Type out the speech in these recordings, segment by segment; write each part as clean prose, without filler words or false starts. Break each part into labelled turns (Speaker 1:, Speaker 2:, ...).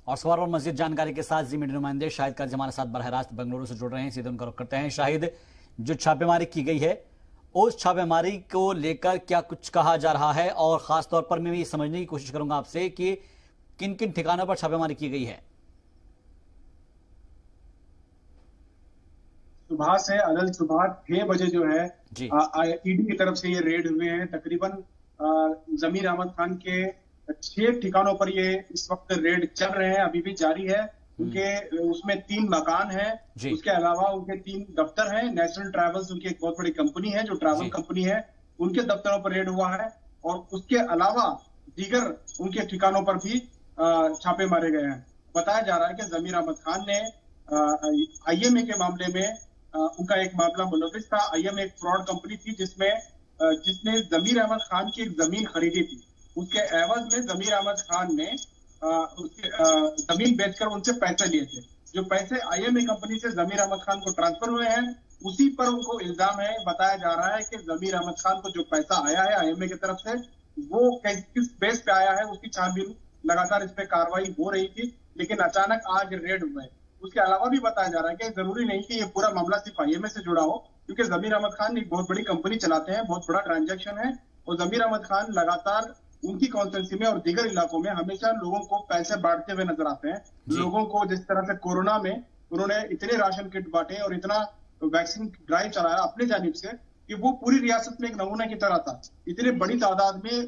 Speaker 1: और सवार और मजीद जानकारी के साथ जी मीडिया नुमाइंदे शाहिद काजी हमारे साथ बरह रास्त बेंगलुरु से जुड़ रहे हैं। सीधे उनका रुख करते हैं। शाहिद, जो छापेमारी की गई है उस छापेमारी को लेकर क्या कुछ कहा जा रहा है, और खासतौर पर मैं ये समझने की कोशिश करूंगा आपसे कि किन किन ठिकानों पर छापेमारी की गई है।
Speaker 2: सुबह से अदल सुबह 6 बजे जो है
Speaker 1: जी
Speaker 2: ईडी की तरफ से ये रेड हुए हैं। तकरीबन जमीर अहमद खान के 6 ठिकानों पर ये इस वक्त रेड चल रहे हैं, अभी भी जारी है। उनके उसमें 3 मकान हैं, उसके अलावा उनके 3 दफ्तर हैं। नेशनल ट्रैवल्स उनकी एक बहुत बड़ी कंपनी है, जो ट्रैवल कंपनी है, उनके दफ्तरों पर रेड हुआ है। और उसके अलावा दीगर उनके ठिकानों पर भी छापे मारे गए हैं। बताया जा रहा है कि जमीर अहमद खान ने आईएमए के मामले में उनका एक मामला मुलविस था। आईएमए एक फ्रॉड कंपनी थी जिसने जमीर अहमद खान की एक जमीन खरीदी थी। उसके एवज में जमीर अहमद खान ने जमीन बेचकर उनसे पैसे लिए थे। जो पैसे आईएमए कंपनी से जमीर अहमद खान को ट्रांसफर हुए हैं, उसी पर उनको इल्जाम है। बताया जा रहा है कि जमीर अहमद खान को जो पैसा आया है आईएमए की तरफ से, वो किस बेस पे आया है, उसकी छानबीन लगातार इस पे कार्रवाई हो रही थी, लेकिन अचानक आज रेड हुआ है। उसके अलावा भी बताया जा रहा है कि जरूरी नहीं कि ये पूरा मामला सिर्फ आईएमए से जुड़ा हो, क्योंकि जमीर अहमद खान एक बहुत बड़ी कंपनी चलाते हैं, बहुत बड़ा ट्रांजैक्शन है। और जमीर अहमद खान लगातार उनकी कॉन्स्टिट्यूंसी में और दीगर इलाकों में हमेशा लोगों को पैसे बांटते हुए नजर आते हैं। लोगों को जिस तरह से कोरोना में उन्होंने इतने राशन किट बांटे और इतना वैक्सीन ड्राइव चलाया अपनी जानिब से कि वो पूरी रियासत में एक नमूना की तरह था। इतने बड़ी तादाद में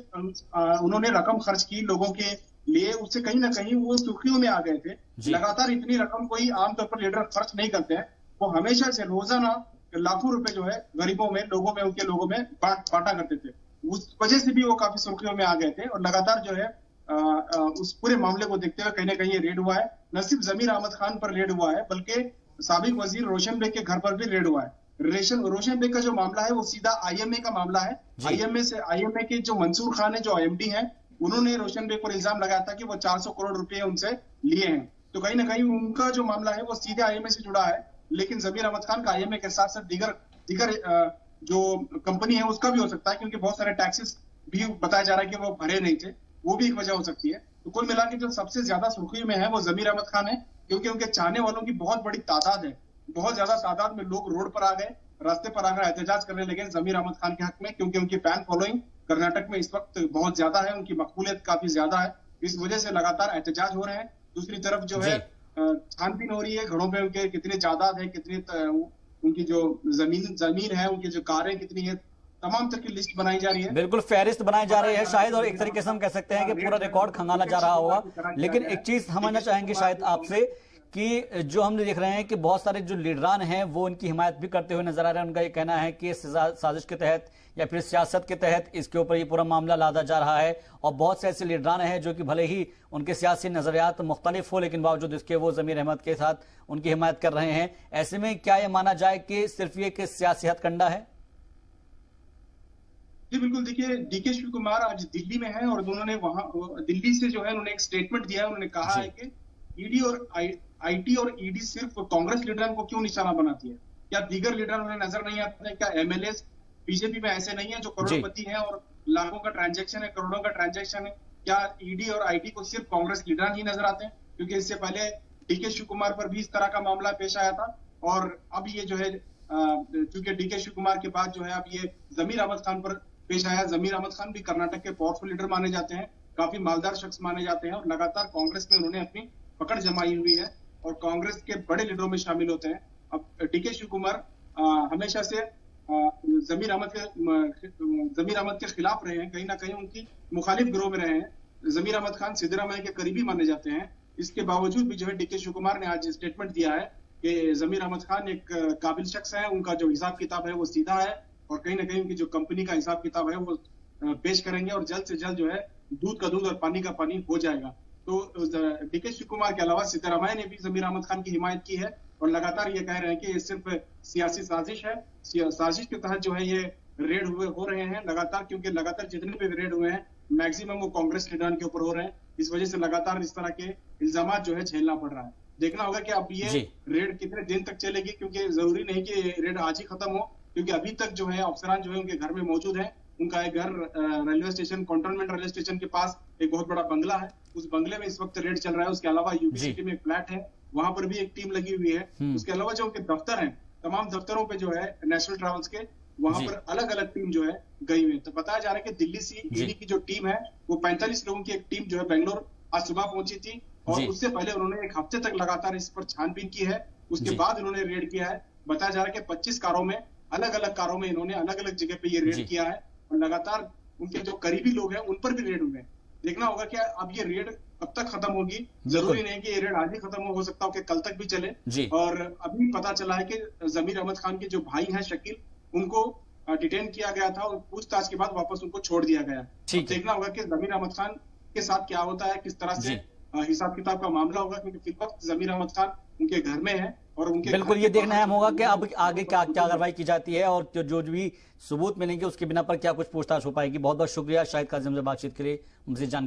Speaker 2: उन्होंने रकम खर्च की लोगों के लिए, उससे कहीं ना कहीं वो सुर्खियों में आ गए थे। लगातार इतनी रकम कोई आमतौर पर लीडर खर्च नहीं करते हैं। वो हमेशा से रोजाना लाखों रुपए जो है गरीबों में, लोगों में, उनके लोगों में बांटा करते थे। उस वजह से भी वो काफी सुर्खियों में आ गए थे। और लगातार जो है उस पूरे मामले को देखते हुए कहीं ना कहीं ये रेड हुआ है। न सिर्फ जमीर अहमद खान पर रेड हुआ है, बल्कि साबिक वजीर रोशन बेग के घर पर भी रेड हुआ है। रोशन बेग का जो मामला है वो सीधा आईएमए का मामला है। आईएमए के जो मंसूर खान है, जो आईएमडी है, उन्होंने रोशन बेग पर इल्जाम लगाया था कि वो 400 करोड़ रुपए उनसे लिए हैं। तो कहीं ना कहीं उनका जो मामला है वो सीधे आईएमए से जुड़ा है। लेकिन जमीर अहमद खान का आईएमए के साथ साथ दीगर जो कंपनी है उसका भी हो सकता है, क्योंकि बहुत सारे टैक्सेस भी बताया जा रहा है कि वो भरे नहीं थे, वो भी एक वजह हो सकती है। तो कुल मिला के जो सबसे ज्यादा सुर्खियों में है वो जमीर अहमद खान है, क्योंकि उनके चाहने वालों की बहुत बड़ी तादाद है। बहुत ज्यादा तादाद में लोग रोड पर आ गए, रास्ते पर आकर एहतजाज करने लगे जमीर अहमद खान के हक में, क्योंकि उनकी फैन फॉलोइंग कर्नाटक में इस वक्त बहुत ज्यादा है, उनकी मकबूलियत काफी ज्यादा है। इस वजह से लगातार एहतजाज हो रहे हैं। दूसरी तरफ जो है छानबीन हो रही है घरों पे, उनके कितनी जायदाद है, कितनी उनकी जो जमीन है, उनकी जो कारें कितनी है, तमाम तरह की लिस्ट बनाई जा रही है।
Speaker 1: बिल्कुल फहरिस्त बनाई जा रही है शायद, और एक तरीके से हम कह सकते हैं कि पूरा रिकॉर्ड खंगाला जा रहा होगा। लेकिन एक चीज समझना चाहेंगे शायद आपसे कि जो हम देख रहे हैं कि बहुत सारे जो लीडरान हैं वो उनकी हिमायत भी करते हुए नजर आ रहे हैं। उनका ये कहना है कि साजिश के तहत या फिर सियासत के तहत इसके ऊपर ये पूरा मामला लादा जा रहा है। और बहुत से ऐसे लीडरान हैं जो कि भले ही उनके सियासी नजरियात मुख्तलिफ हो, लेकिन बावजूद इसके वो जमीर अहमद के साथ उनकी हिमायत कर रहे हैं। ऐसे में क्या ये माना जाए कि सिर्फ ये कि सियासी हथकंडा है?
Speaker 2: जी बिल्कुल। देखिए, डीके शिव कुमार आज दिल्ली में है और उन्होंने वहां दिल्ली से जो है उन्होंने एक स्टेटमेंट दिया है। उन्होंने कहा है कि ईडी और आईटी और ईडी सिर्फ कांग्रेस लीडर को क्यों निशाना बनाती है? क्या दीगर लीडर उन्हें नजर नहीं आते हैं? क्या एमएलए बीजेपी में ऐसे नहीं है जो करोड़पति हैं और लाखों का ट्रांजैक्शन है, करोड़ों का ट्रांजैक्शन है? क्या ईडी और आईटी को सिर्फ कांग्रेस लीडर ही नजर आते हैं? क्योंकि इससे पहले डीके शिव कुमार पर भी इस तरह का मामला पेश आया था। और अब ये जो है चूंकि डीके शिव कुमार के बाद जो है अब ये जमीर अहमद खान पर पेश आया। जमीर अहमद खान भी कर्नाटक के पावरफुल लीडर माने जाते हैं, काफी मालदार शख्स माने जाते हैं, और लगातार कांग्रेस में उन्होंने अपनी पकड़ जमाई हुई है और कांग्रेस के बड़े लीडरों में शामिल होते हैं। अब डीके शिव कुमार हमेशा से जमीर अहमद के खिलाफ रहे हैं, कहीं ना कहीं उनकी मुखालिफ गिरोह में रहे हैं। जमीर अहमद खान सिद्धरामैया के करीबी माने जाते हैं। इसके बावजूद भी जो है डीके शिव कुमार ने आज स्टेटमेंट दिया है कि जमीर अहमद खान एक काबिल शख्स है, उनका जो हिसाब किताब है वो सीधा है, और कहीं ना कहीं उनकी जो कंपनी का हिसाब किताब है वो पेश करेंगे, और जल्द से जल्द जो है दूध का दूध और पानी का पानी हो जाएगा। तो डीके शिव कुमार के अलावा सिद्धरामैया ने भी जमीर अहमद खान की हिमायत की है और लगातार ये कह रहे हैं कि ये सिर्फ सियासी साजिश है। साजिश के तहत जो है ये रेड हो रहे हैं लगातार, क्योंकि लगातार जितने भी रेड हुए हैं मैक्सिमम वो कांग्रेस लीडर के ऊपर हो रहे हैं। इस वजह से लगातार इस तरह के इल्जाम जो है झेलना पड़ रहा है। देखना होगा कि अब ये रेड कितने दिन तक चलेगी, क्योंकि जरूरी नहीं कि रेड आज ही खत्म हो, क्योंकि अभी तक जो है अफसरान जो है उनके घर में मौजूद है। उनका एक घर railway station, cantonment railway station के पास एक बहुत बड़ा बंगला है, उस बंगले में इस वक्त रेड चल रहा है। उसके अलावा यूपी
Speaker 1: जी।
Speaker 2: सिटी में एक फ्लैट है, वहां पर भी एक टीम लगी हुई है। उसके अलावा जो उनके दफ्तर हैं, तमाम दफ्तरों पे जो है नेशनल ट्रैवल्स के, वहां
Speaker 1: जी।
Speaker 2: पर अलग अलग टीम जो है गई हुई है। तो बताया जा रहा है कि दिल्ली से ईडी की जो टीम है वो 45 लोगों की एक टीम जो है बेंगलोर आज सुबह पहुंची थी, और
Speaker 1: जी।
Speaker 2: उससे पहले उन्होंने एक हफ्ते तक लगातार इस पर छानबीन की है। उसके
Speaker 1: जी।
Speaker 2: बाद उन्होंने रेड किया है। बताया जा रहा है कि 25 कारों में, अलग अलग कारों में इन्होंने अलग अलग जगह पे ये
Speaker 1: जी।
Speaker 2: रेड किया है, और लगातार उनके जो करीबी लोग हैं उन पर भी रेड हुए हैं। देखना होगा कि अब ये रेड कब तक खत्म होगी। जरूरी नहीं कि ये रेड आज ही खत्म हो सकता हो कि कल तक भी चले।
Speaker 1: जी।
Speaker 2: और अभी पता चला है कि जमीर अहमद खान के जो भाई हैं शकील, उनको डिटेन किया गया था और पूछताछ के बाद वापस उनको छोड़ दिया गया।
Speaker 1: ठीक है।
Speaker 2: देखना होगा कि जमीर अहमद खान के साथ क्या होता है, किस तरह से
Speaker 1: जी।
Speaker 2: हिसाब किताब का मामला होगा, क्योंकि फिर वक्त जमीर अहमद खान उनके घर में है और उनके
Speaker 1: बिल्कुल,
Speaker 2: घर
Speaker 1: ये
Speaker 2: के
Speaker 1: देखना
Speaker 2: बाहर
Speaker 1: अहम होगा कि अब आगे क्या
Speaker 2: जो
Speaker 1: क्या कार्रवाई की जाती है और जो भी सबूत मिलेंगे उसके बिना पर क्या कुछ पूछताछ हो पाएगी। बहुत बहुत शुक्रिया शाहिद कासिम से बातचीत के लिए, मुझे जानकारी